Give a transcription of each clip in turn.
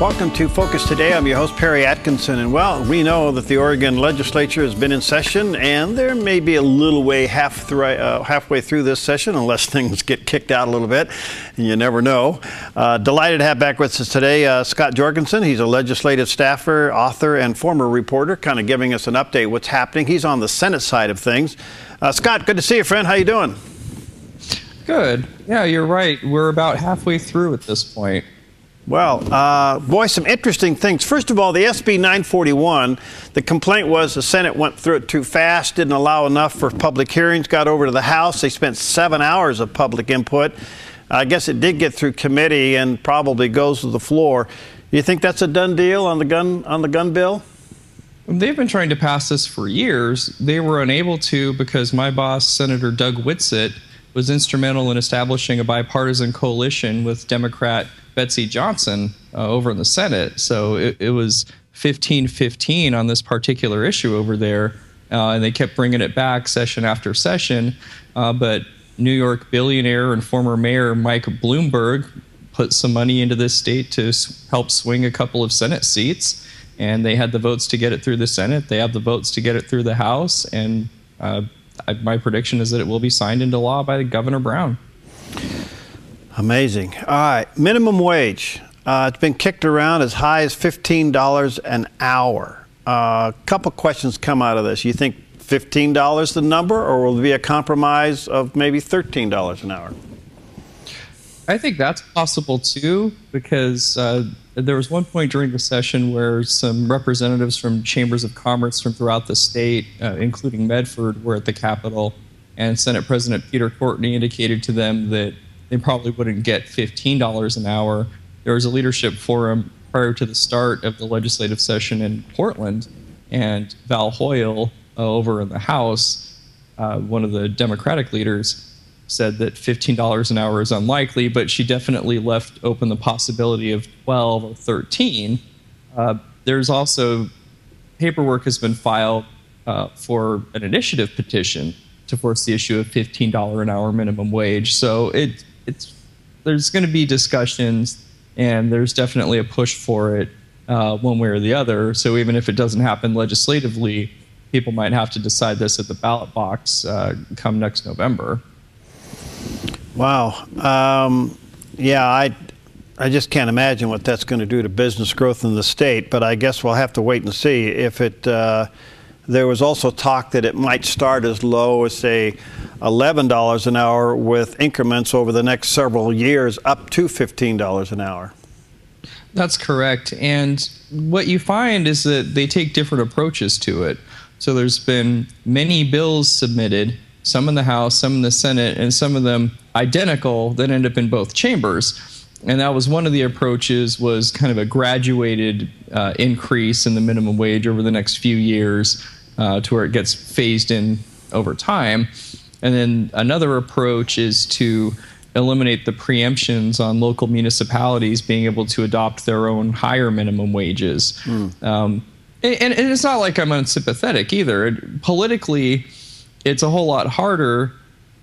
Welcome to Focus Today. I'm your host, Perry Atkinson. And well, we know that the Oregon legislature has been in session, and there may be a little way halfway through this session, unless things get kicked out a little bit. You never know. Delighted to have back with us today Scott Jorgensen. He's a legislative staffer, author, and former reporter, kind of giving us an update what's happening. He's on the Senate side of things. Scott, good to see you, friend. How you doing? Good. Yeah, you're right. We're about halfway through at this point. Well, boy, some interesting things. First of all, the SB 941, the complaint was the Senate went through it too fast, didn't allow enough for public hearings, got over to the House. They spent 7 hours of public input. I guess it did get through committee and probably goes to the floor. You think that's a done deal on the gun bill? They've been trying to pass this for years. They were unable to because my boss, Senator Doug Whitsitt, was instrumental in establishing a bipartisan coalition with Democrat Betsy Johnson over in the Senate. So it was 15-15 on this particular issue over there, and they kept bringing it back session after session. But New York billionaire and former mayor Mike Bloomberg put some money into this state to help swing a couple of Senate seats, and they had the votes to get it through the Senate. They have the votes to get it through the House, and my prediction is that it will be signed into law by Governor Brown. Amazing. All right, minimum wage. It's been kicked around as high as $15 an hour. A couple questions come out of this. You think $15 the number, or will there be a compromise of maybe $13 an hour? I think that's possible too, because there was one point during the session where some representatives from chambers of commerce from throughout the state, including Medford, were at the Capitol, and Senate President Peter Courtney indicated to them that they probably wouldn't get $15 an hour. There was a leadership forum prior to the start of the legislative session in Portland, and Val Hoyle over in the House, one of the Democratic leaders, said that $15 an hour is unlikely, but she definitely left open the possibility of 12 or 13. There's also paperwork has been filed for an initiative petition to force the issue of $15 an hour minimum wage. So there's going to be discussions, and there's definitely a push for it one way or the other. So even if it doesn't happen legislatively, people might have to decide this at the ballot box come next November. Wow. Yeah, I just can't imagine what that's going to do to business growth in the state, but I guess we'll have to wait and see. If it, there was also talk that it might start as low as, say, $11 an hour with increments over the next several years up to $15 an hour. That's correct. And what you find is that they take different approaches to it. So there's been many bills submitted, some in the House, some in the Senate, and some of them identical that end up in both chambers. And that was one of the approaches, was kind of a graduated increase in the minimum wage over the next few years to where it gets phased in over time. And then another approach is to eliminate the preemptions on local municipalities being able to adopt their own higher minimum wages. And it's not like I'm unsympathetic either. Politically, it's a whole lot harder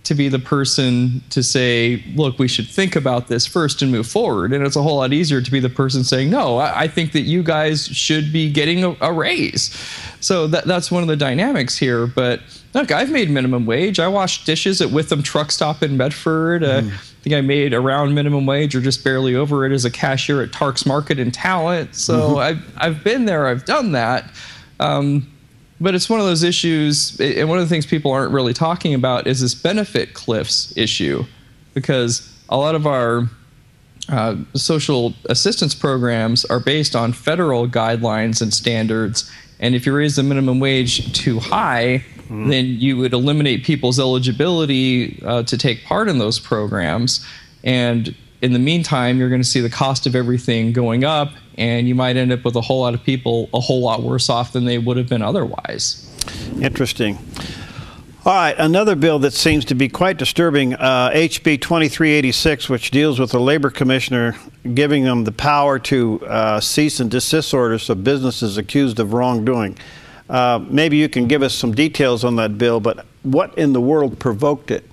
to be the person to say, look, we should think about this first and move forward. And it's a whole lot easier to be the person saying, no, I think that you guys should be getting a raise. So that's one of the dynamics here. But look, I've made minimum wage. I washed dishes at Witham Truck Stop in Medford. I think I made around minimum wage or just barely over it as a cashier at Tark's Market in Talent. So I've been there. I've done that. But it's one of those issues, and one of the things people aren't really talking about is this benefit cliffs issue, because a lot of our social assistance programs are based on federal guidelines and standards, and if you raise the minimum wage too high, then you would eliminate people's eligibility to take part in those programs. And in the meantime, you're going to see the cost of everything going up, and you might end up with a whole lot of people a whole lot worse off than they would have been otherwise. Interesting. All right, another bill that seems to be quite disturbing, HB 2386, which deals with the labor commissioner giving them the power to cease and desist orders of businesses accused of wrongdoing. Maybe you can give us some details on that bill, but what in the world provoked it?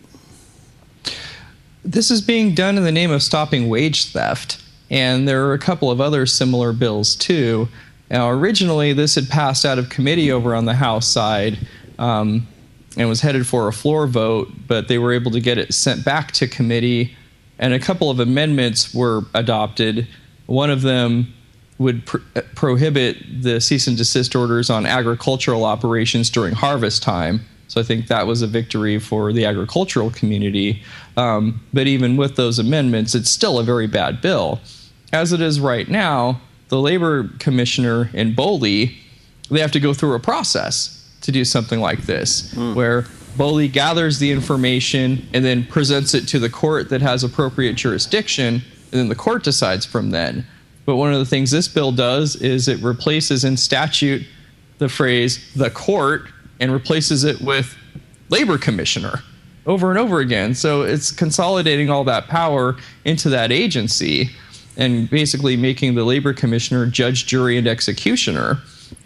This is being done in the name of stopping wage theft. And there are a couple of other similar bills, too. Now, originally, this had passed out of committee over on the House side and was headed for a floor vote, but they were able to get it sent back to committee, and a couple of amendments were adopted. One of them would prohibit the cease and desist orders on agricultural operations during harvest time. So I think that was a victory for the agricultural community. But even with those amendments, it's still a very bad bill. As it is right now, the labor commissioner in Boley, they have to go through a process to do something like this, where Boley gathers the information and then presents it to the court that has appropriate jurisdiction, and then the court decides from then. But one of the things this bill does is it replaces in statute the phrase "the court" and replaces it with labor commissioner over and over again. So it's consolidating all that power into that agency and basically making the labor commissioner judge, jury, and executioner.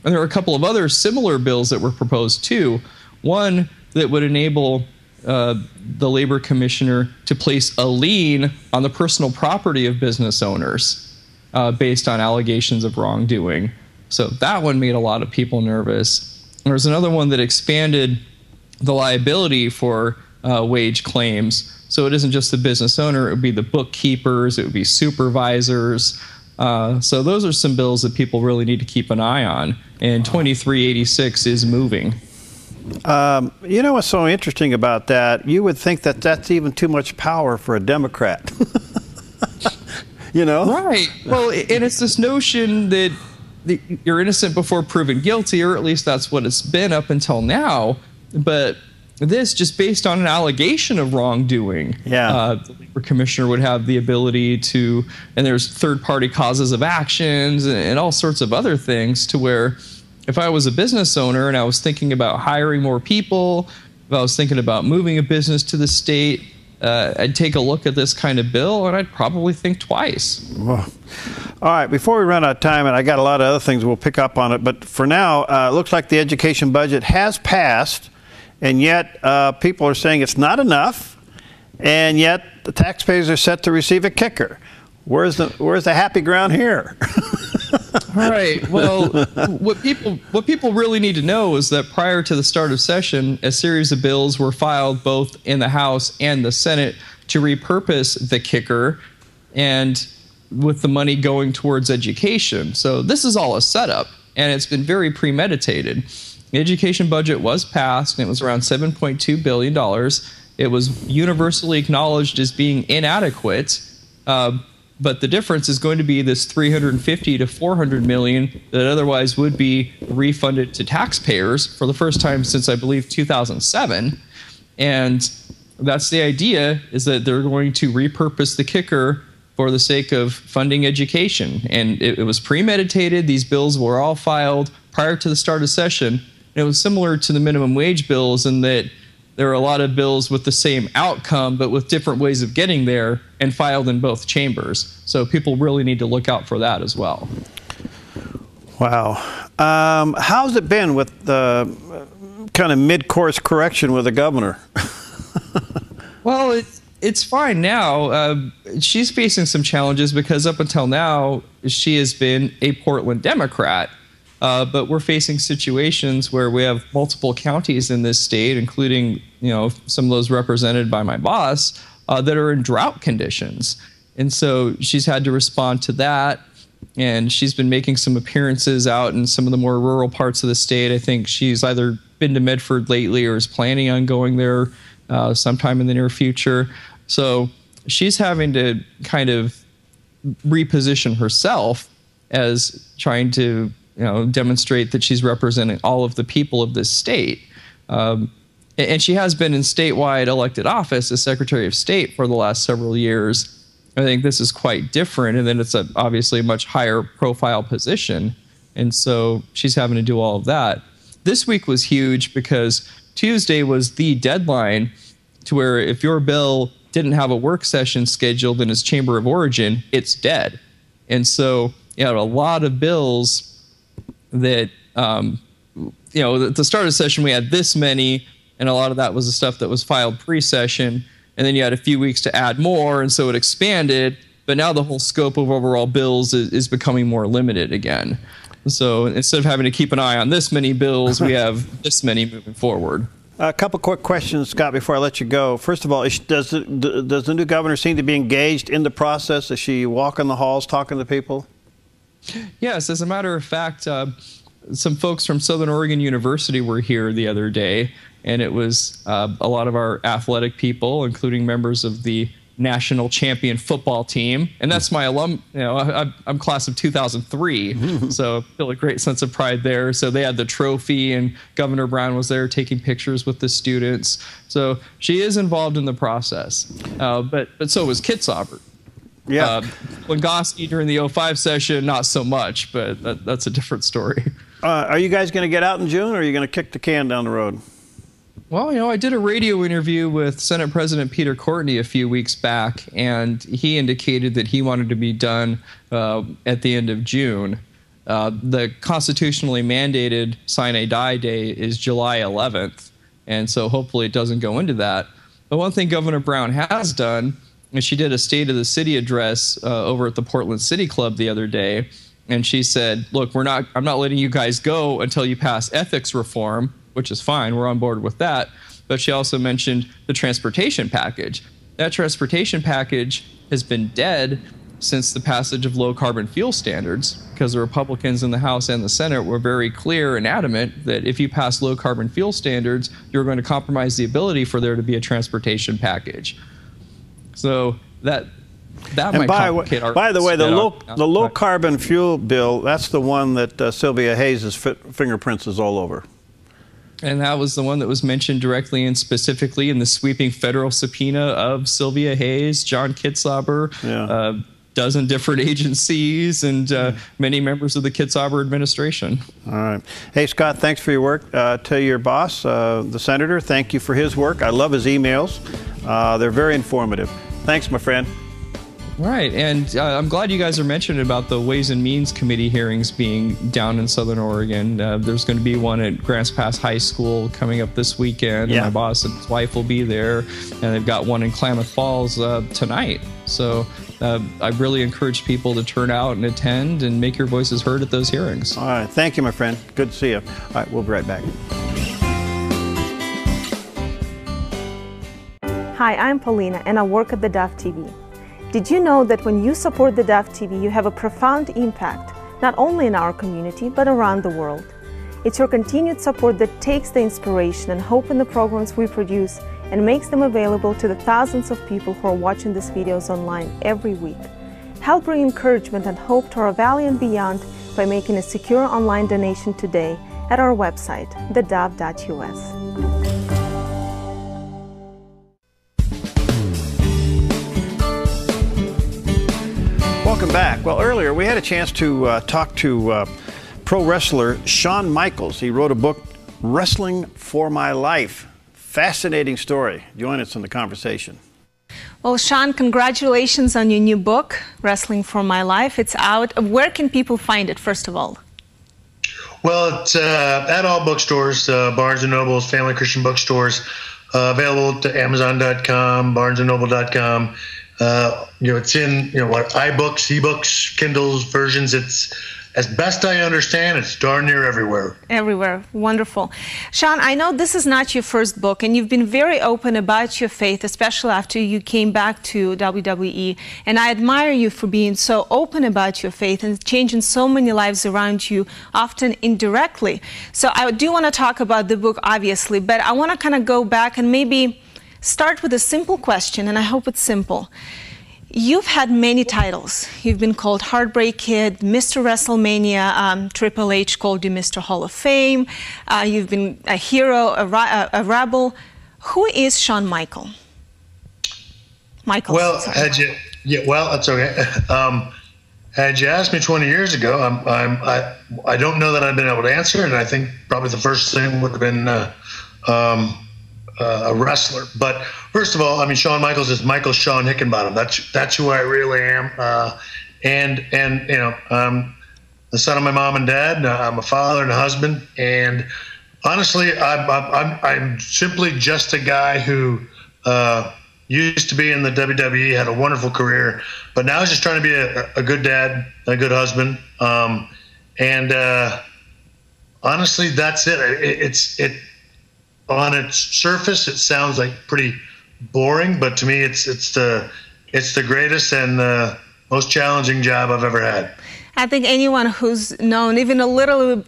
And there are a couple of other similar bills that were proposed too. One that would enable the labor commissioner to place a lien on the personal property of business owners based on allegations of wrongdoing. So that one made a lot of people nervous. There's another one that expanded the liability for wage claims. So it isn't just the business owner, it would be the bookkeepers, it would be supervisors. So those are some bills that people really need to keep an eye on. And 2386 is moving. You know what's so interesting about that? You would think that that's even too much power for a Democrat. You know? Right. Well, and it's this notion that you're innocent before proven guilty, or at least that's what it's been up until now. But this, just based on an allegation of wrongdoing, the labor commissioner would have the ability to, and there's third-party causes of actions and all sorts of other things, to where if I was a business owner and I was thinking about hiring more people, if I was thinking about moving a business to the state, I'd take a look at this kind of bill and I'd probably think twice. Well, all right, before we run out of time, and I got a lot of other things we'll pick up on it, but for now, it looks like the education budget has passed, and yet people are saying it's not enough, and yet the taxpayers are set to receive a kicker. Where's the happy ground here? All right. Well, what people really need to know is that prior to the start of session, a series of bills were filed both in the House and the Senate to repurpose the kicker, and with the money going towards education. So this is all a setup, and it's been very premeditated. The education budget was passed, and it was around $7.2 billion. It was universally acknowledged as being inadequate. But the difference is going to be this $350 to $400 million that otherwise would be refunded to taxpayers for the first time since, I believe, 2007. And that's the idea, is that they're going to repurpose the kicker for the sake of funding education. And it was premeditated. These bills were all filed prior to the start of session. And it was similar to the minimum wage bills in that there are a lot of bills with the same outcome, but with different ways of getting there, and filed in both chambers. So people really need to look out for that as well. Wow. How's it been with the kind of mid-course correction with the governor? Well, it's fine now. She's facing some challenges because up until now, she has been a Portland Democrat. But we're facing situations where we have multiple counties in this state, including, some of those represented by my boss, that are in drought conditions. And so she's had to respond to that. And she's been making some appearances out in some of the more rural parts of the state. I think she's either been to Medford lately or is planning on going there sometime in the near future. So she's having to kind of reposition herself as trying to demonstrate that she's representing all of the people of this state. And she has been in statewide elected office as Secretary of State for the last several years. I think this is quite different, and then it's obviously a much higher profile position. And so she's having to do all of that. This week was huge because Tuesday was the deadline to where if your bill didn't have a work session scheduled in its chamber of origin, it's dead. And so a lot of bills that, at the start of the session, we had this many, and a lot of that was the stuff that was filed pre-session, and then you had a few weeks to add more, and so it expanded, But now the whole scope of overall bills is becoming more limited again. So instead of having to keep an eye on this many bills, we have this many moving forward. A couple quick questions, Scott, before I let you go. First of all, does the new governor seem to be engaged in the process? Is she walking the halls, talking to people? Yes, as a matter of fact, some folks from Southern Oregon University were here the other day, and it was a lot of our athletic people, including members of the national champion football team. And that's my alum, I'm class of 2003, so I feel a great sense of pride there. So they had the trophy, and Governor Brown was there taking pictures with the students. So she is involved in the process, but so was Kitzhaber. Yeah. Wingoski during the 05 session, not so much, but that's a different story. Are you guys going to get out in June, or are you going to kick the can down the road? Well, I did a radio interview with Senate President Peter Courtney a few weeks back, and he indicated that he wanted to be done at the end of June. The constitutionally mandated sine die day is July 11th, and so hopefully it doesn't go into that. But one thing Governor Brown has done is she did a State of the City address over at the Portland City Club the other day, and she said, look, I'm not letting you guys go until you pass ethics reform, which is fine. We're on board with that. But she also mentioned the transportation package. That transportation package has been dead since the passage of low-carbon fuel standards, because the Republicans in the House and the Senate were very clear and adamant that if you pass low-carbon fuel standards, you're going to compromise the ability for there to be a transportation package. So that might complicate our... By the way, the low-carbon fuel bill, that's the one that Sylvia Hayes' fingerprints is all over. And that was the one that was mentioned directly and specifically in the sweeping federal subpoena of Sylvia Hayes, John Kitzhaber, a dozen different agencies, and many members of the Kitzhaber administration. All right. Hey, Scott, thanks for your work. To your boss, the senator, thank you for his work. I love his emails. They're very informative. Thanks, my friend. Right, and I'm glad you guys are mentioning about the Ways and Means Committee hearings being down in Southern Oregon. There's going to be one at Grants Pass High School coming up this weekend. Yeah. My boss and his wife will be there, and they've got one in Klamath Falls tonight. So I really encourage people to turn out and attend and make your voices heard at those hearings. All right, thank you, my friend. Good to see you. All right, we'll be right back. Hi, I'm Paulina, and I work at theDove TV. Did you know that when you support theDove TV, you have a profound impact, not only in our community, but around the world? It's your continued support that takes the inspiration and hope in the programs we produce and makes them available to the thousands of people who are watching these videos online every week. Help bring encouragement and hope to our valley and beyond by making a secure online donation today at our website, thedove.us. Welcome back. Well, earlier we had a chance to talk to pro wrestler Shawn Michaels. He wrote a book, Wrestling for My Life. Fascinating story. Join us in the conversation. Well, Shawn, congratulations on your new book, Wrestling for My Life. It's out. Where can people find it, first of all? Well, it's at all bookstores, Barnes & Noble's, Family Christian Bookstores, available to Amazon.com, BarnesandNoble.com. It's in, iBooks, eBooks, Kindles versions. It's, as best I understand, it's darn near everywhere. Everywhere. Wonderful. Shawn, I know this is not your first book, and you've been very open about your faith, especially after you came back to WWE. And I admire you for being so open about your faith and changing so many lives around you, often indirectly. So I do want to talk about the book, obviously, but I want to kind of go back and maybe start with a simple question, and I hope it's simple. You've had many titles. You've been called Heartbreak Kid, Mr. WrestleMania, Triple H called you Mr. Hall of Fame. You've been a hero, a rebel. Who is Shawn Michaels? Well, that's okay. Had you asked me 20 years ago, I don't know that I've been able to answer, and I think probably the first thing would have been a wrestler. But first of all, Shawn Michaels is Michael Shawn Hickenbottom. That's who I really am. I'm the son of my mom and dad. I'm a father and a husband. And honestly, I'm simply just a guy who used to be in the WWE, had a wonderful career, but now he's just trying to be a good dad, a good husband. Honestly, that's it. It on its surface, it sounds like pretty boring, but to me, it's the greatest and the most challenging job I've ever had. I think anyone who's known even a little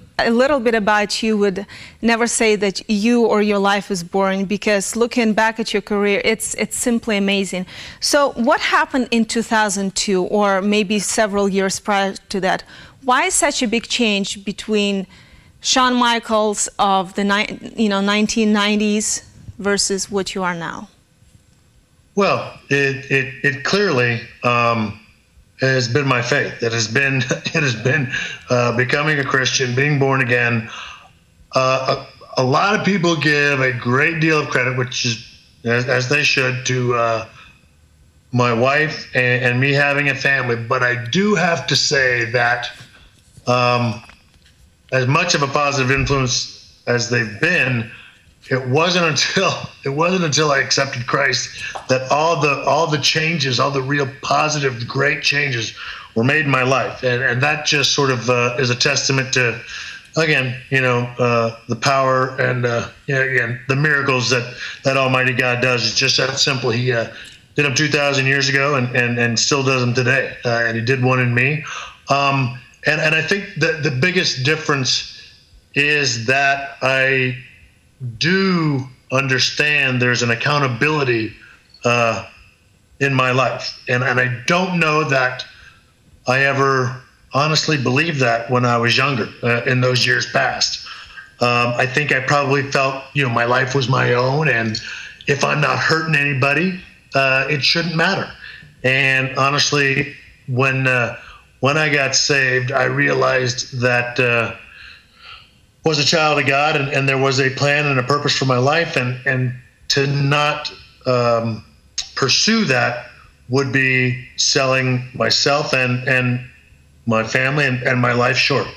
bit about you would never say that you or your life is boring, because looking back at your career, it's simply amazing. So what happened in 2002, or maybe several years prior to that? Why such a big change between Shawn Michaels of the 1990s versus what you are now? Well, it clearly has been my faith. It has been becoming a Christian, being born again. A lot of people give a great deal of credit, which is as they should, to my wife and me having a family. But I do have to say that as much of a positive influence as they've been, it wasn't until I accepted Christ that all the changes, all the real positive, great changes were made in my life, and that just sort of is a testament to, again, the power and again, the miracles that Almighty God does. It's just that simple. He did them 2,000 years ago and still does them today, and He did one in me. And I think the biggest difference is that I do understand there's an accountability in my life. And I don't know that I ever honestly believed that when I was younger, in those years past. I think I probably felt, my life was my own, and if I'm not hurting anybody, it shouldn't matter. And honestly, when I got saved, I realized that I was a child of God, and there was a plan and a purpose for my life, and to not pursue that would be selling myself and my family and my life short.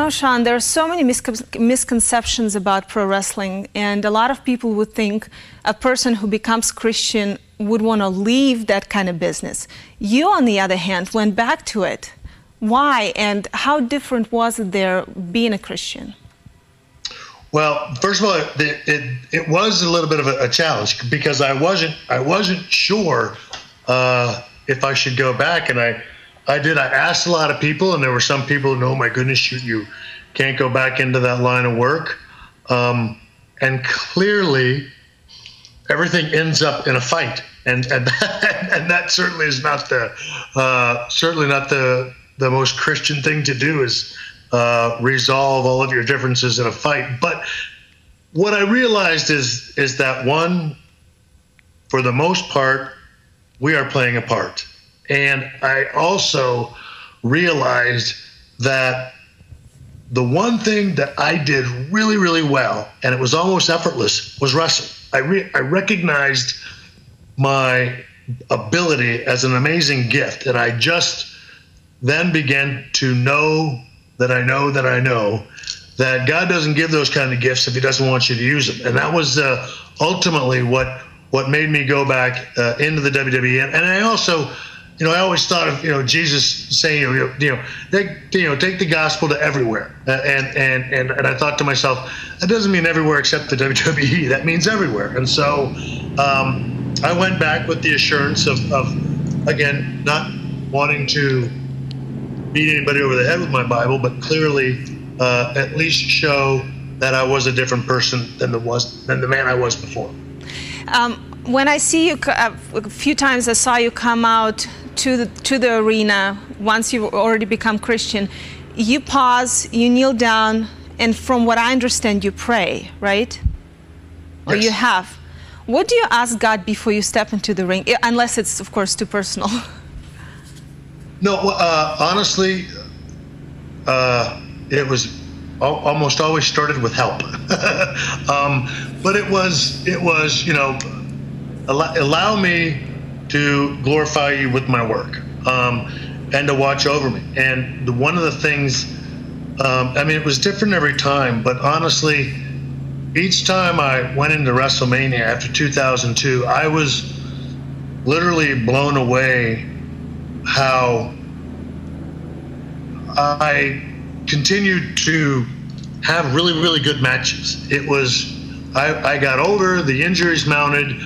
Shawn, there are so many misconceptions about pro wrestling, and a lot of people would think a person who becomes Christian would want to leave that kind of business. You, on the other hand, went back to it. Why, and how different was it there being a Christian? Well, first of all, it was a little bit of a challenge, because I wasn't sure if I should go back, and I asked a lot of people, and there were some people who, oh my goodness, you can't go back into that line of work, and clearly everything ends up in a fight, and that certainly is not the most Christian thing to do, is resolve all of your differences in a fight. But what I realized is that, one, for the most part, we are playing a part. And I also realized that the one thing that I did really, really well, and it was almost effortless, was wrestle. I recognized my ability as an amazing gift, and I just then began to know that I know that God doesn't give those kind of gifts if He doesn't want you to use them. And that was ultimately what made me go back into the WWE. And I also, I always thought of Jesus saying, take the gospel to everywhere. And I thought to myself, that doesn't mean everywhere except the WWE. That means everywhere. And so I went back with the assurance of again, not wanting to beat anybody over the head with my Bible, but clearly at least show that I was a different person than the man I was before. When I see you, a few times I saw you come out to the arena once you've already become Christian. You pause, you kneel down, and from what I understand, you pray, right? Or you have. What do you ask God before you step into the ring? Unless it's, of course, too personal. No, honestly, it was almost always started with help. But it was, allow me to glorify you with my work, and to watch over me. And one of the things, it was different every time, but honestly, each time I went into WrestleMania after 2002, I was literally blown away how I continued to have really, really good matches. It was, I got older, the injuries mounted,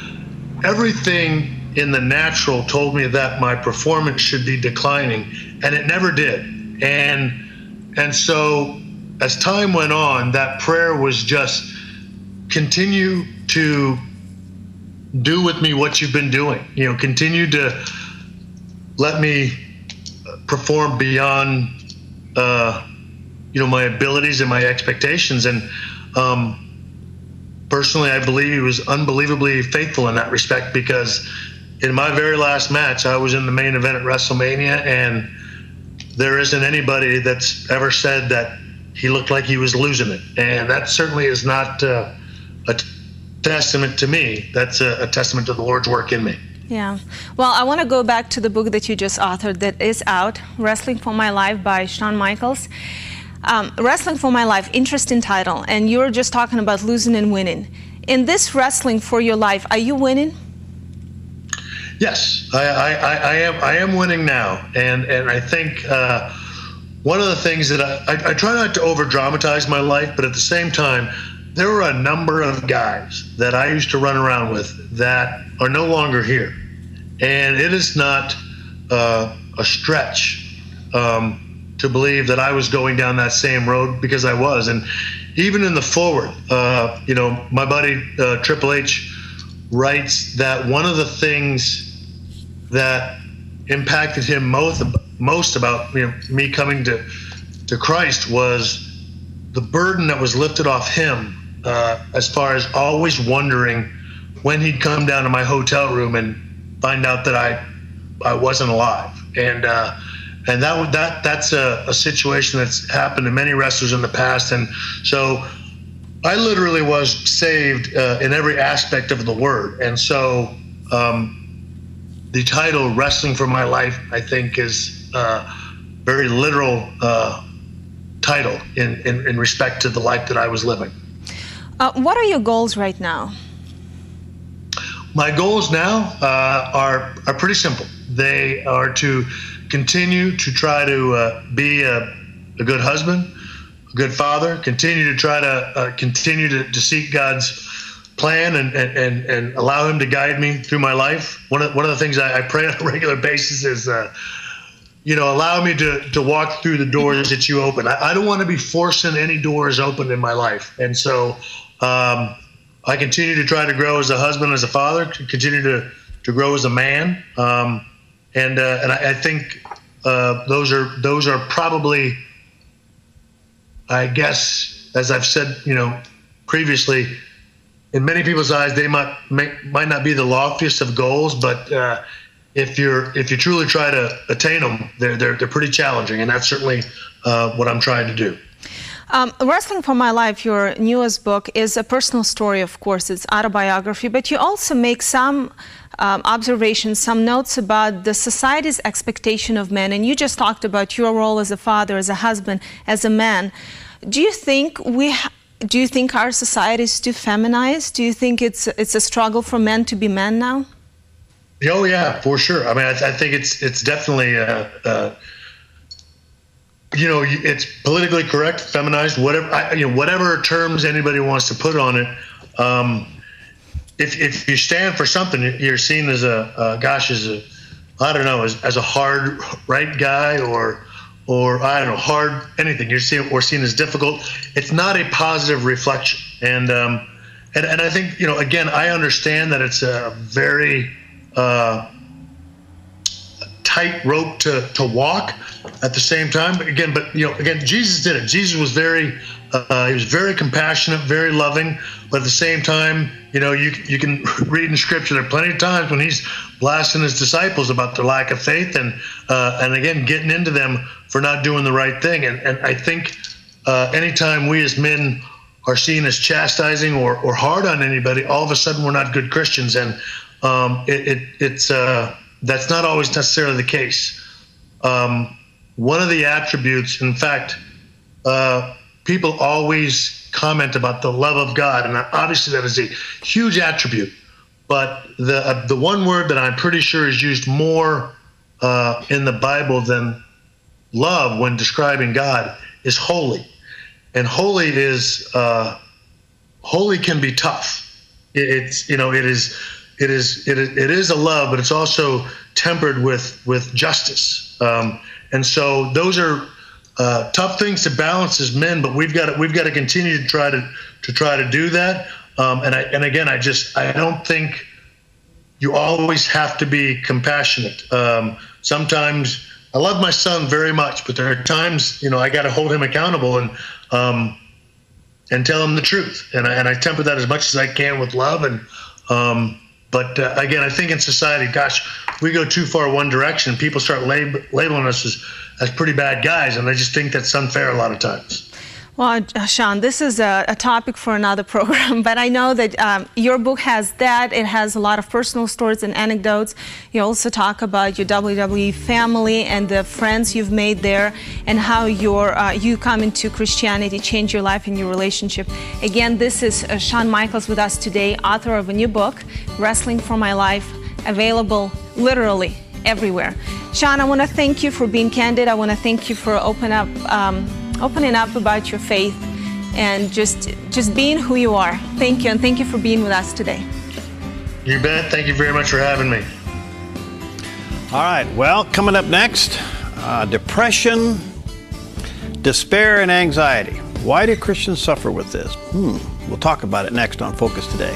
everything in the natural told me that my performance should be declining, and it never did. And so as time went on, that prayer was just continue to do with me what you've been doing. You know, continue to let me perform beyond you know, my abilities and my expectations. And personally, I believe he was unbelievably faithful in that respect, because in my very last match, I was in the main event at WrestleMania, and there isn't anybody that's ever said that he looked like he was losing it. And that certainly is not a testament to me. That's a testament to the Lord's work in me. Yeah. Well, I want to go back to the book that you just authored that is out, Wrestling for My Life by Shawn Michaels. Wrestling for My Life, interesting title, and you're just talking about losing and winning. In this wrestling for your life, are you winning? Yes, I am winning now, and I think one of the things that I try not to over dramatize my life, but at the same time, there were a number of guys that I used to run around with that are no longer here, and it is not a stretch to believe that I was going down that same road, because I was. And even in the forward, you know, my buddy Triple H writes that one of the things that impacted him most about, you know, me coming to Christ was the burden that was lifted off him, as far as always wondering when he'd come down to my hotel room and find out that I wasn't alive. And that's a situation that's happened to many wrestlers in the past. And so I literally was saved in every aspect of the word. And so the title Wrestling for My Life, I think, is a very literal title in respect to the life that I was living. What are your goals right now? My goals now are pretty simple. They are to continue to try to be a good husband, a good father, continue to try to continue to seek God's plan and allow him to guide me through my life. One of the things I pray on a regular basis is, you know, allow me to walk through the doors that you open. I don't want to be forcing any doors open in my life. And so I continue to try to grow as a husband, as a father, continue to grow as a man. And I think those are probably, I guess, as I've said, you know, previously, in many people's eyes, they might not be the loftiest of goals, but if you truly try to attain them, they're pretty challenging, and that's certainly what I'm trying to do. Wrestling for My Life, your newest book, is a personal story, of course. It's autobiography, but you also make some observations, some notes about the society's expectation of men, and you just talked about your role as a father, as a husband, as a man. Do you think our society is too feminized? Do you think it's a struggle for men to be men now? Oh yeah, for sure. I mean, I think it's definitely you know, it's politically correct, feminized, whatever, you know, whatever terms anybody wants to put on it. If you stand for something, you're seen as I don't know, as a hard right guy, or I don't know, hard anything. We're seen as difficult. It's not a positive reflection. And I think, you know, again, I understand that it's a very tight rope to walk at the same time. But you know, again, Jesus did it. Jesus was he was very compassionate, very loving, but at the same time, you know, you can read in Scripture there are plenty of times when he's blasting his disciples about their lack of faith, and again, getting into them for not doing the right thing. And I think anytime we as men are seen as chastising or hard on anybody, all of a sudden we're not good Christians, and that's not always necessarily the case. One of the attributes, in fact, people always comment about the love of God, and obviously that is a huge attribute. But the one word that I'm pretty sure is used more in the Bible than love when describing God is holy. And holy can be tough. It is a love, but it's also tempered with justice. And so those are tough things to balance as men, but we've got to continue to try to do that. And again, I don't think you always have to be compassionate. Sometimes I love my son very much, but there are times, I got to hold him accountable and tell him the truth. And I temper that as much as I can with love. But again, I think in society, gosh, we go too far one direction. People start labeling us as pretty bad guys, and I just think that's unfair a lot of times. Well, Shawn, this is a topic for another program, but I know that your book has that. It has a lot of personal stories and anecdotes. You also talk about your WWE family and the friends you've made there, and how you come into Christianity, change your life and your relationship. Again, this is Shawn Michaels with us today, author of a new book, Wrestling for My Life, available literally everywhere. Shawn, I want to thank you for being candid. I want to thank you for opening up about your faith and just being who you are. Thank you, and thank you for being with us today. You bet. Thank you very much for having me. All right, well, coming up next, depression, despair, and anxiety. Why do Christians suffer with this? We'll talk about it next on Focus Today.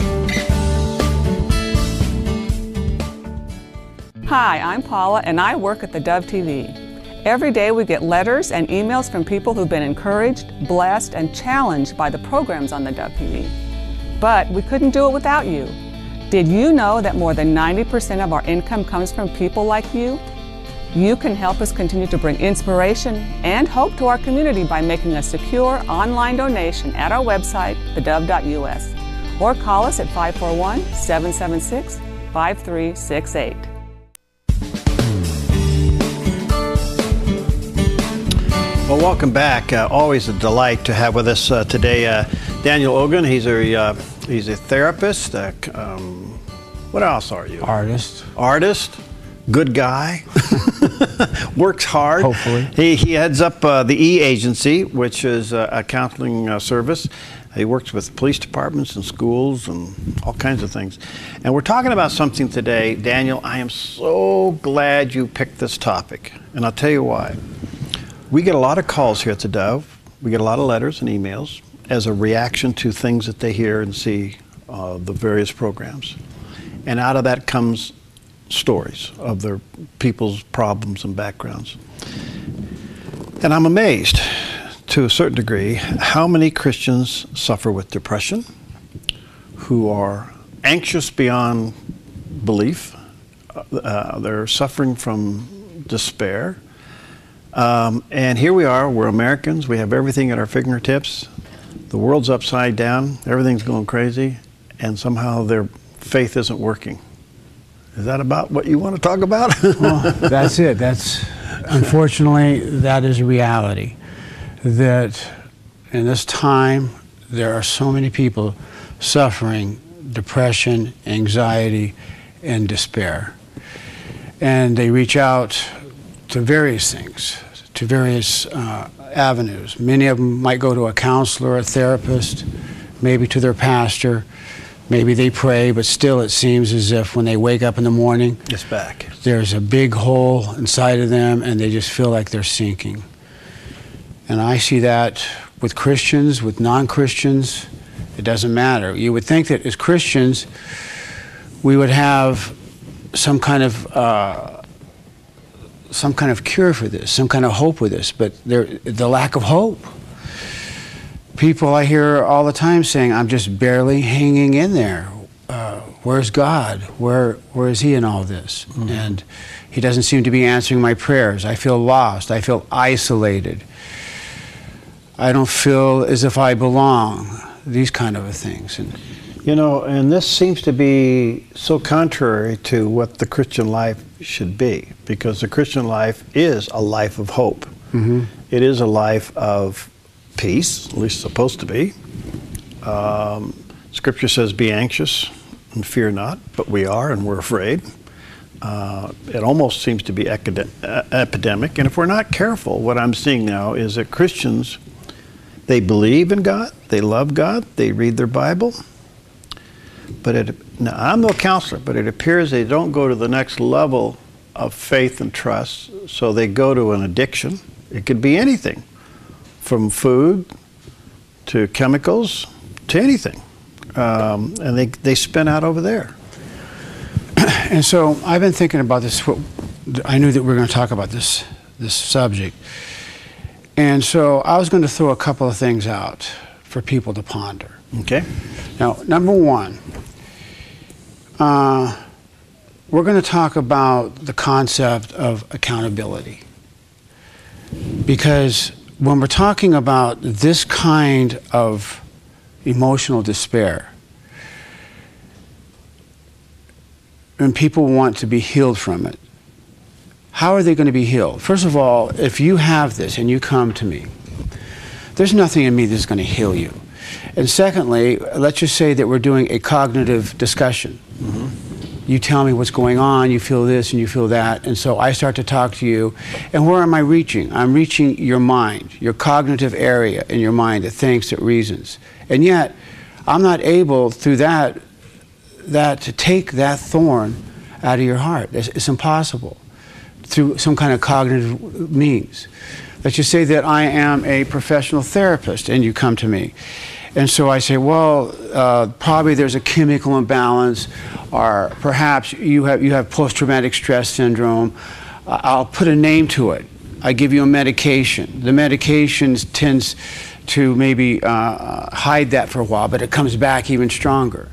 Hi, I'm Paula, and I work at theDove TV. Every day we get letters and emails from people who've been encouraged, blessed, and challenged by the programs on theDove TV. But we couldn't do it without you. Did you know that more than 90% of our income comes from people like you? You can help us continue to bring inspiration and hope to our community by making a secure online donation at our website, thedove.us, or call us at 541-776-5368. Well, welcome back. Always a delight to have with us today Daniel Ogan. He's a therapist. What else are you? Artist. Good guy. Works hard. Hopefully. He heads up the E Agency, which is a counseling service. He works with police departments and schools and all kinds of things. And we're talking about something today. Daniel, I am so glad you picked this topic. And I'll tell you why. We get a lot of calls here at theDove. We get a lot of letters and emails as a reaction to things that they hear and see the various programs. And out of that comes stories of their people's problems and backgrounds. And I'm amazed, to a certain degree, how many Christians suffer with depression, who are anxious beyond belief. They're suffering from despair. And here we are, we're Americans, we have everything at our fingertips. The world's upside down, everything's going crazy, and somehow their faith isn't working. Is that about what you want to talk about? Well, that's it. Unfortunately, that is reality. That in this time, there are so many people suffering depression, anxiety, and despair. And they reach out to various things, to various avenues. Many of them might go to a counselor, a therapist, maybe to their pastor. Maybe they pray, but still it seems as if when they wake up in the morning, it's back. There's a big hole inside of them, and they just feel like they're sinking. And I see that with Christians, with non-Christians. It doesn't matter. You would think that as Christians, we would have some kind of cure for this, some kind of hope with this, but the lack of hope. People I hear all the time saying, I'm just barely hanging in there. Where's God? Where is He in all this? Mm-hmm. And He doesn't seem to be answering my prayers. I feel lost. I feel isolated. I don't feel as if I belong. These kind of things. You know, and this seems to be so contrary to what the Christian life should be, because the Christian life is a life of hope. Mm-hmm. It is a life of peace, at least supposed to be. Scripture says, be anxious and fear not, but we are and we're afraid. It almost seems to be epidemic. And if we're not careful, what I'm seeing now is that Christians, they believe in God, they love God, they read their Bible. But now, I'm no counselor, but it appears they don't go to the next level of faith and trust, so they go to an addiction. It could be anything, from food to chemicals to anything. And they spin out over there. And so I've been thinking about this. I knew that we were going to talk about this subject. And so I was going to throw a couple of things out for people to ponder. Okay. Now, number one, we're going to talk about the concept of accountability. Because when we're talking about this kind of emotional despair, and people want to be healed from it, how are they going to be healed? First of all, if you have this and you come to me, there's nothing in me that's going to heal you. And secondly, let's just say that we're doing a cognitive discussion. Mm-hmm. You tell me what's going on, you feel this and you feel that, and so I start to talk to you, and where am I reaching? I'm reaching your mind, your cognitive area in your mind that thinks, that reasons. And yet, I'm not able through that to take that thorn out of your heart. It's impossible through some kind of cognitive means. Let's just say that I am a professional therapist and you come to me. And so I say, well, probably there's a chemical imbalance, or perhaps you have post-traumatic stress syndrome. I'll put a name to it. I give you a medication. The medication tends to maybe hide that for a while, but it comes back even stronger.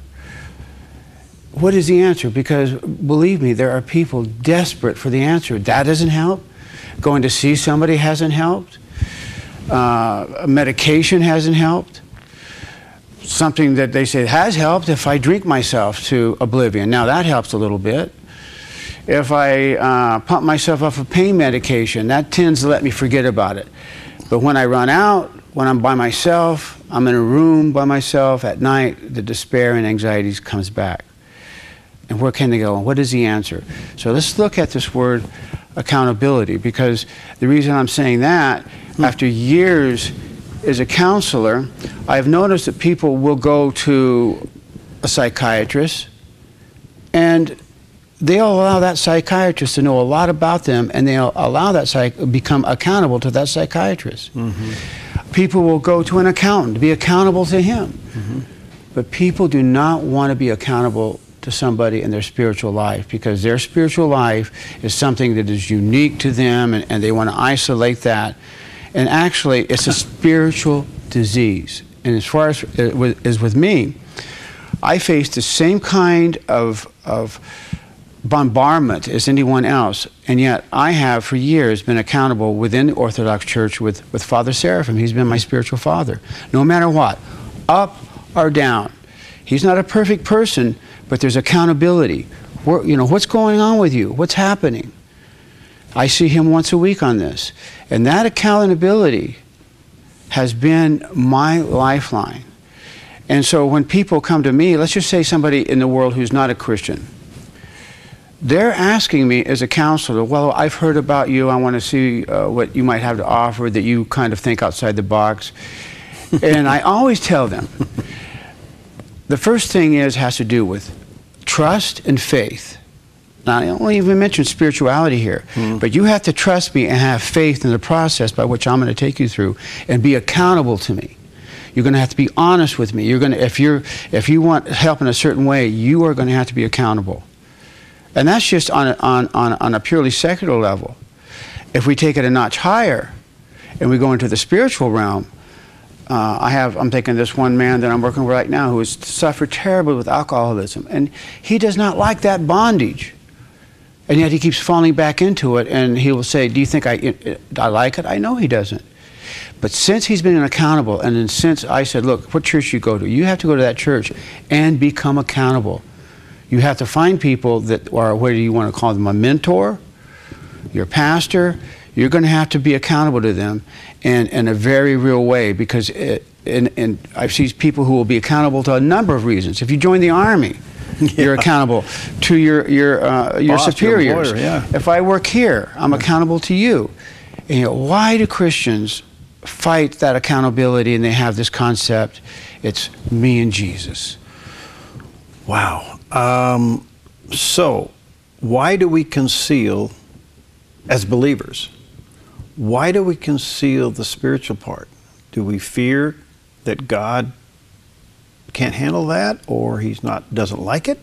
What is the answer? Because believe me, there are people desperate for the answer. That doesn't help. Going to see somebody hasn't helped. Medication hasn't helped. Something that they say has helped if I drink myself to oblivion. Now that helps a little bit. If I pump myself up with pain medication, that tends to let me forget about it. But when I run out, when I'm by myself, I'm in a room by myself at night, the despair and anxiety comes back. And where can they go? And what is the answer? So let's look at this word accountability, because the reason I'm saying that, after years as a counselor, I've noticed that people will go to a psychiatrist and they'll allow that psychiatrist to know a lot about them, and they'll allow that become accountable to that psychiatrist. Mm-hmm. People will go to an accountant to be accountable to him. Mm-hmm. But people do not want to be accountable to somebody in their spiritual life, because their spiritual life is something that is unique to them, and they want to isolate that. And actually, it's a spiritual disease. And as far as with me, I face the same kind of bombardment as anyone else, and yet I have for years been accountable within the Orthodox Church with Father Seraphim. He's been my spiritual father, no matter what, up or down. He's not a perfect person, but there's accountability. What's going on with you? What's happening? I see him once a week on this. And that accountability has been my lifeline. And so when people come to me, let's just say somebody in the world who's not a Christian, they're asking me as a counselor, well, I've heard about you. I want to see what you might have to offer, that you kind of think outside the box. And I always tell them, the first thing has to do with trust and faith. Now, I don't even mention spirituality here, but you have to trust me and have faith in the process by which I'm going to take you through, and be accountable to me. You're going to have to be honest with me. You're going to, if you want help in a certain way, you are going to have to be accountable. And that's just on a purely secular level. If we take it a notch higher and we go into the spiritual realm, I'm thinking this one man that I'm working with right now who has suffered terribly with alcoholism, and he does not like that bondage, and yet he keeps falling back into it. And he will say, do you think I like it? I know he doesn't. But since he's been accountable, and then since I said, look, what church you go to? You have to go to that church and become accountable. You have to find people that are, what do you want to call them, a mentor, your pastor, you're going to have to be accountable to them in a very real way, because and I've seen people who will be accountable to a number of reasons. If you join the Army, you're accountable to your Boss, superiors. Your employer, yeah. If I work here, I'm accountable to you. And, you know, why do Christians fight that accountability? And they have this concept, it's me and Jesus. Wow. So, why do we conceal, as believers, why do we conceal the spiritual part? Do we fear that God can't handle that, or He's doesn't like it?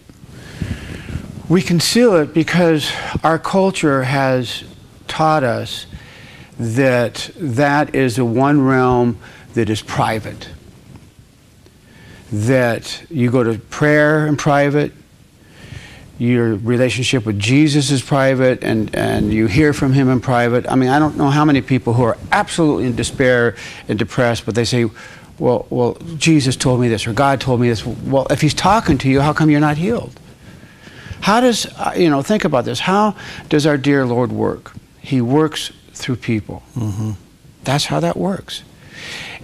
We conceal it because our culture has taught us that that is the one realm that is private. That you go to prayer in private, your relationship with Jesus is private, and you hear from Him in private. I mean, I don't know how many people who are absolutely in despair and depressed, but they say, well, Jesus told me this, or God told me this. Well, if He's talking to you, how come you're not healed? How does, think about this. How does our dear Lord work? He works through people. Mm-hmm. That's how that works.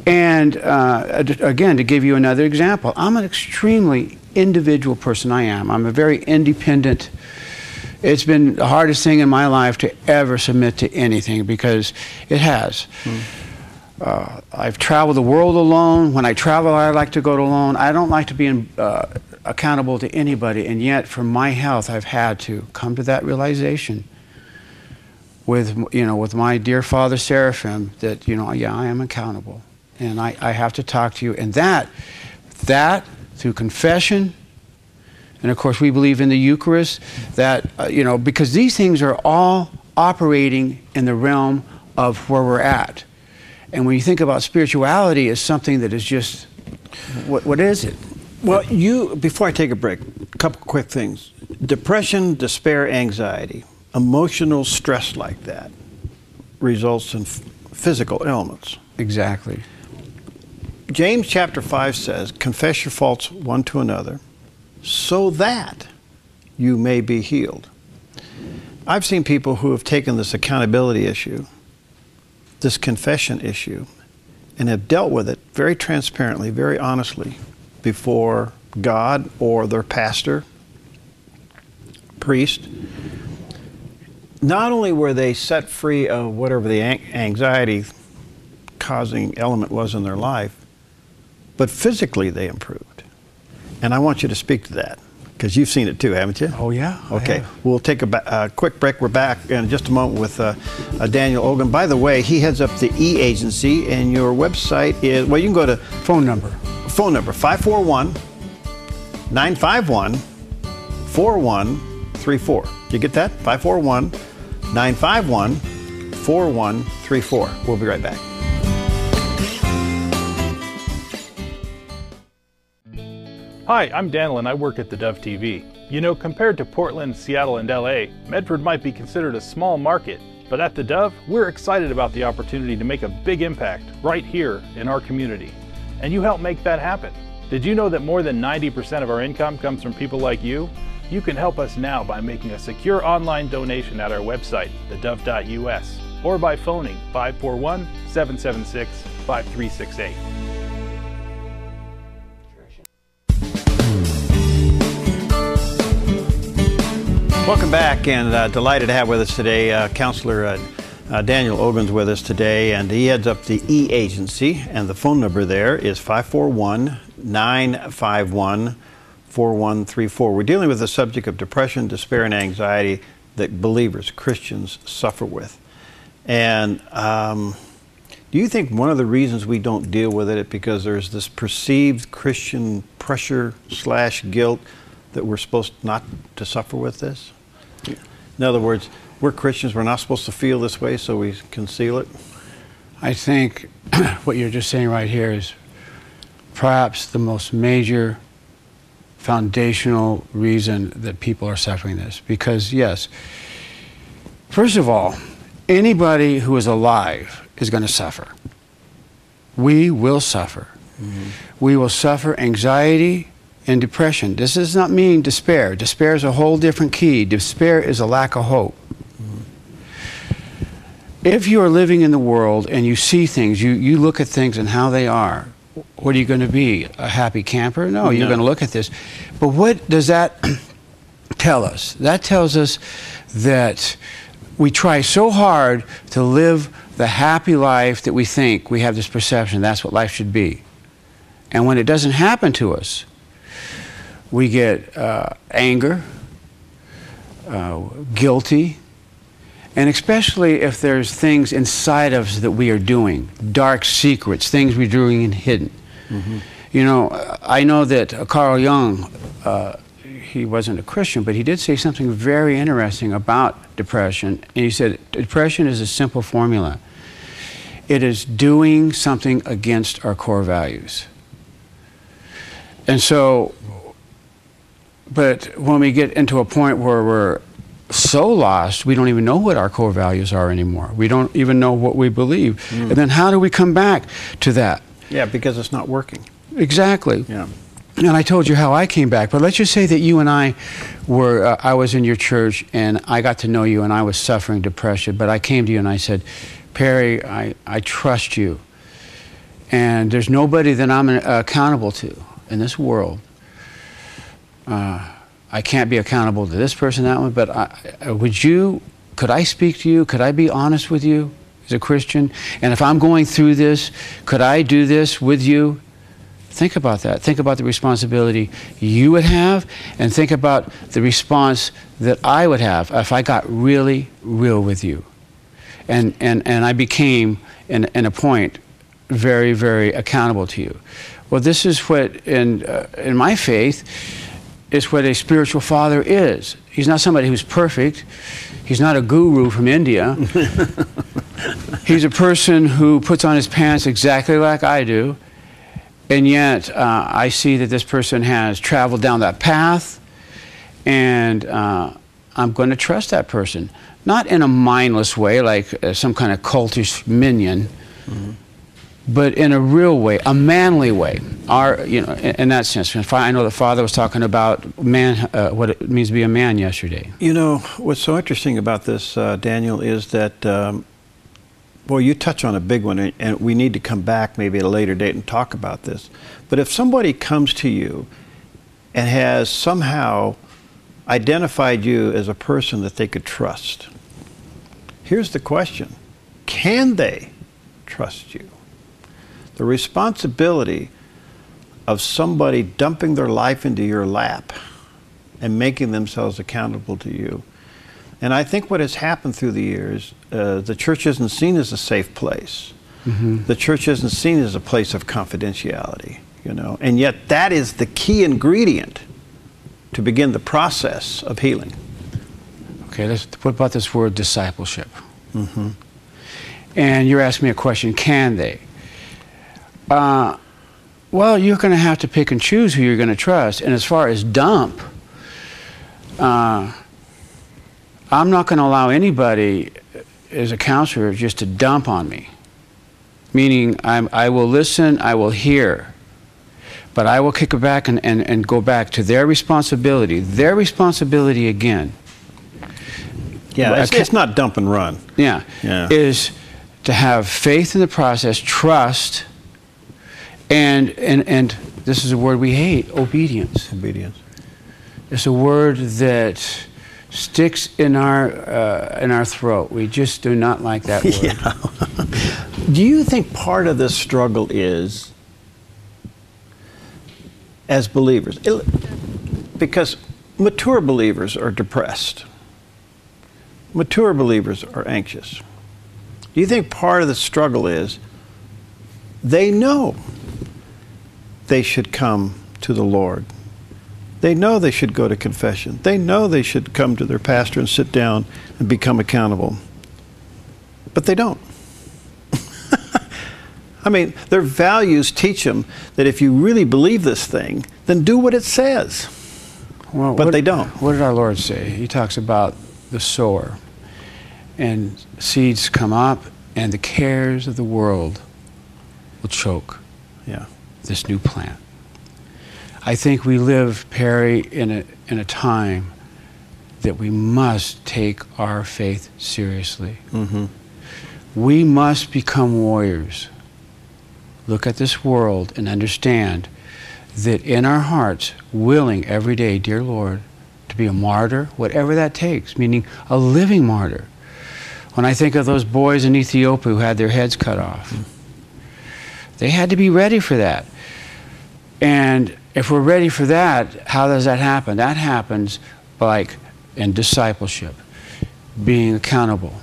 And again, to give you another example, I'm an extremely individual person. I'm a very independent. It's been the hardest thing in my life to ever submit to anything, because it has. I've traveled the world alone. When I travel, I like to go alone. I don't like to be accountable to anybody, and yet for my health, I've had to come to that realization with my dear Father Seraphim that, I am accountable, and I have to talk to you. And that through confession, and of course we believe in the Eucharist, that, because these things are all operating in the realm of where we're at. And when you think about spirituality as something that is just, what is it? Well, before I take a break, a couple quick things. Depression, despair, anxiety, emotional stress like that results in physical ailments. Exactly. James chapter 5 says, confess your faults one to another so that you may be healed. I've seen people who have taken this accountability issue, this confession issue, and have dealt with it very transparently, very honestly before God or their pastor, priest. Not only were they set free of whatever the anxiety-causing element was in their life, but physically they improved. And I want you to speak to that, because you've seen it too, haven't you? Oh, yeah. Okay. We'll take a quick break. We're back in just a moment with Daniel Ogan. By the way, he heads up the E-Agency, and your website is, well, you can go to... Phone number, 541-951-4134. Did you get that? 541-951-4134. We'll be right back. Hi, I'm Daniel and I work at theDove TV. You know, compared to Portland, Seattle, and LA, Medford might be considered a small market, but at theDove, we're excited about the opportunity to make a big impact right here in our community. And you help make that happen. Did you know that more than 90% of our income comes from people like you? You can help us now by making a secure online donation at our website, thedove.us, or by phoning 541-776-5368. Welcome back, and delighted to have with us today Counselor Daniel Ogan's with us today, and he heads up the E-Agency, and the phone number there is 541-951-4134. We're dealing with the subject of depression, despair, and anxiety that believers, Christians, suffer with. And do you think one of the reasons we don't deal with it is because there's this perceived Christian pressure/guilt that we're supposed not to suffer with this? In other words, we're Christians, we're not supposed to feel this way, so we conceal it? I think what you're just saying right here is perhaps the most major foundational reason that people are suffering this. Because yes, first of all, anybody who is alive is going to suffer. We will suffer. Mm-hmm. We will suffer anxiety and depression. This does not mean despair. Despair is a whole different key. Despair is a lack of hope. if you are living in the world and you see things, you look at things and how they are, what are you going to be? A happy camper? No, you're going to look at this. But what does that tell us? That tells us that we try so hard to live the happy life that we think we have this perception that's what life should be. And when it doesn't happen to us, we get anger, guilty, and especially if there's things inside of us that we are doing, dark secrets, things we're doing hidden. Mm-hmm. You know, I know that Carl Jung, he wasn't a Christian, but he did say something very interesting about depression. And he said, depression is a simple formula. It is doing something against our core values. And so, but when we get into a point where we're so lost, we don't even know what our core values are anymore. We don't even know what we believe. And then how do we come back to that? Yeah, because it's not working. Exactly. Yeah. And I told you how I came back, but let's just say that you and I were, I was in your church and I got to know you and I was suffering depression, but I came to you and I said, Perry, I trust you. And there's nobody that I'm accountable to in this world. I can't be accountable to this person, that one, but could I speak to you? Could I be honest with you as a Christian? And if I'm going through this, could I do this with you? Think about that. Think about the responsibility you would have, and think about the response that I would have if I got really real with you. And I became, in a point, very, very accountable to you. Well, this is what, in my faith, is what a spiritual father is. He's not somebody who's perfect. He's not a guru from India. He's a person who puts on his pants exactly like I do. And yet, I see that this person has traveled down that path, and I'm going to trust that person. Not in a mindless way, like some kind of cultish minion, but in a real way, a manly way. In that sense. I know the Father was talking about man, what it means to be a man yesterday. You know, what's so interesting about this, Daniel, is that, boy, you touch on a big one, and we need to come back maybe at a later date and talk about this. But if somebody comes to you and has somehow identified you as a person that they could trust, here's the question: can they trust you? The responsibility of somebody dumping their life into your lap and making themselves accountable to you. And I think what has happened through the years, the church isn't seen as a safe place. The church isn't seen as a place of confidentiality, you know. And yet that is the key ingredient to begin the process of healing. Okay, what about this word discipleship? And you're asking me a question, can they? Well, you're going to have to pick and choose who you're going to trust. And as far as dump, I'm not going to allow anybody as a counselor just to dump on me. Meaning, I will listen, I will hear, but I will kick it back and go back to their responsibility again. Yeah, it's not dump and run. Yeah, is to have faith in the process, trust, and this is a word we hate, obedience. Obedience. It's a word that sticks in our throat. We just do not like that word. Yeah. Do you think part of this struggle is, as believers, because mature believers are depressed, mature believers are anxious. Do you think part of the struggle is they know they should come to the Lord? They know they should go to confession. They know they should come to their pastor and sit down and become accountable. But they don't. I mean, their values teach them that if you really believe this thing, then do what it says. Well, but they don't. What did our Lord say? He talks about the sower. And seeds come up, and the cares of the world will choke this new plant. I think we live, Perry, in a time that we must take our faith seriously. We must become warriors. Look at this world and understand that in our hearts, willing every day, dear Lord, to be a martyr, whatever that takes, meaning a living martyr. When I think of those boys in Ethiopia who had their heads cut off, they had to be ready for that. And if we're ready for that, how does that happen? That happens like in discipleship, being accountable,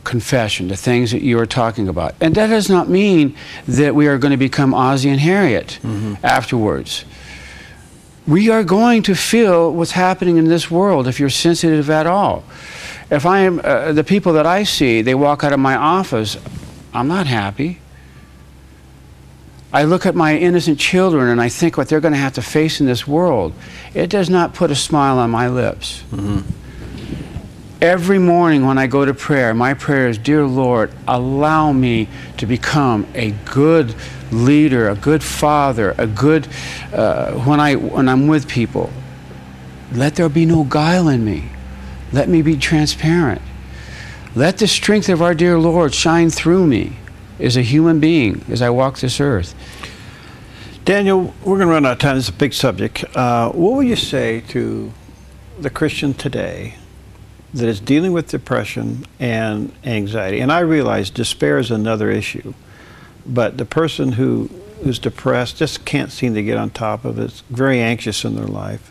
confession, the things that you are talking about. And that does not mean that we are going to become Ozzie and Harriet afterwards. We are going to feel what's happening in this world if you're sensitive at all. If I am, the people that I see, they walk out of my office, I'm not happy. I look at my innocent children and I think what they're going to have to face in this world. It does not put a smile on my lips. Every morning when I go to prayer, my prayer is, dear Lord, allow me to become a good leader, a good father, a good, when I'm with people. Let there be no guile in me. Let me be transparent. Let the strength of our dear Lord shine through me as a human being as I walk this earth. Daniel, we're going to run out of time. This is a big subject. What would you say to the Christian today that is dealing with depression and anxiety? And I realize despair is another issue, but the person who's depressed just can't seem to get on top of it, it's very anxious in their life.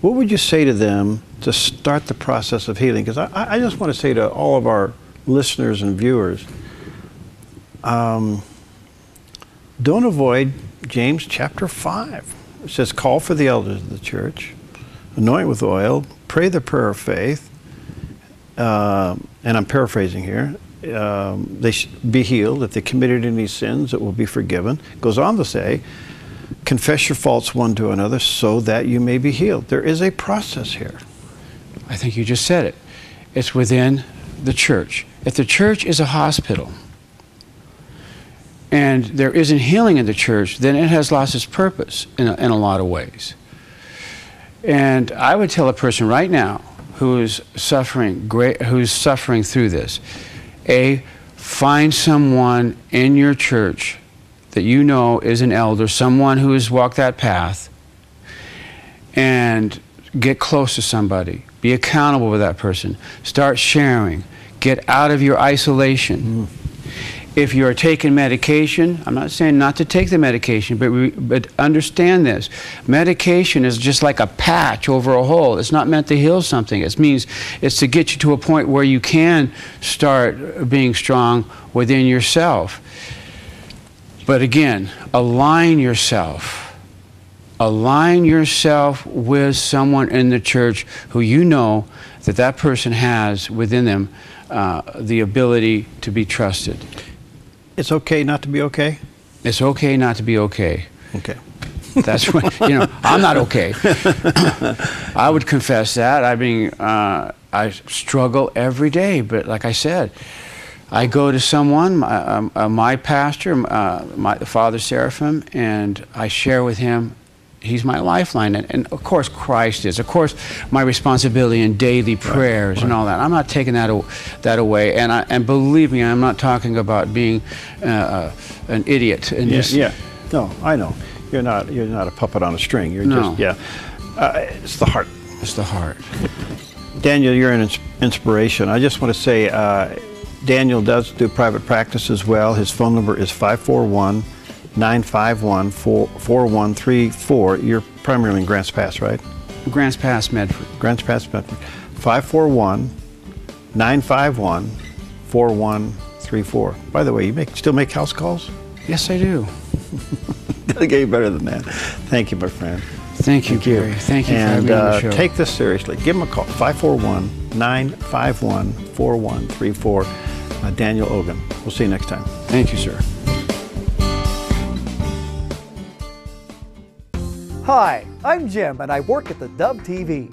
What would you say to them to start the process of healing? Because I just want to say to all of our listeners and viewers, don't avoid James chapter 5. It says, call for the elders of the church, anoint with oil, pray the prayer of faith, and I'm paraphrasing here, they should be healed. If they committed any sins, it will be forgiven. It goes on to say, confess your faults one to another so that you may be healed. There is a process here. I think you just said it. It's within the church. If the church is a hospital and there isn't healing in the church, then it has lost its purpose in a lot of ways. And I would tell a person right now who is suffering through this, find someone in your church that you know is an elder, someone who has walked that path, and get close to somebody. Be accountable with that person. Start sharing. Get out of your isolation. If you are taking medication, I'm not saying not to take the medication, but understand this. Medication is just like a patch over a hole. It's not meant to heal something. It means it's to get you to a point where you can start being strong within yourself. But again, align yourself. Align yourself with someone in the church who you know that person has within them the ability to be trusted. It's okay not to be okay? It's okay not to be okay. Okay. That's when, I'm not okay. I would confess that. I mean, I struggle every day, but like I said, I go to someone, my pastor, Father Seraphim, and I share with him. He's my lifeline, and of course Christ is. Of course, my responsibility in daily prayers and all that. I'm not taking that away, and believe me, I'm not talking about being an idiot. And no, I know you're not a puppet on a string. You're it's the heart. It's the heart. Daniel, you're an inspiration. I just want to say, Daniel does do private practice as well. His phone number is 541-951-4134. You're primarily in Grants Pass, right? Grants Pass, Medford. Grants Pass, Medford. 541-951-4134. By the way, you still make house calls? Yes, I do. Gotta get you better than that. Thank you, my friend. Thank you, Gary. Thank you for having me on the show. Take this seriously. Give him a call. 541-951-4134. Daniel Ogan. We'll see you next time. Thank you, sir. Hi, I'm Jim, and I work at theDove TV.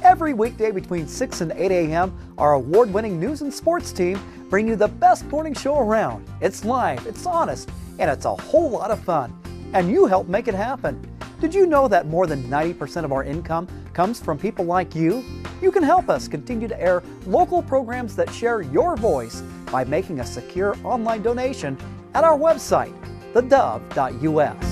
Every weekday between 6 and 8 a.m., our award-winning news and sports team bring you the best morning show around. It's live, it's honest, and it's a whole lot of fun. And you help make it happen. Did you know that more than 90% of our income comes from people like you? You can help us continue to air local programs that share your voice by making a secure online donation at our website, thedove.us.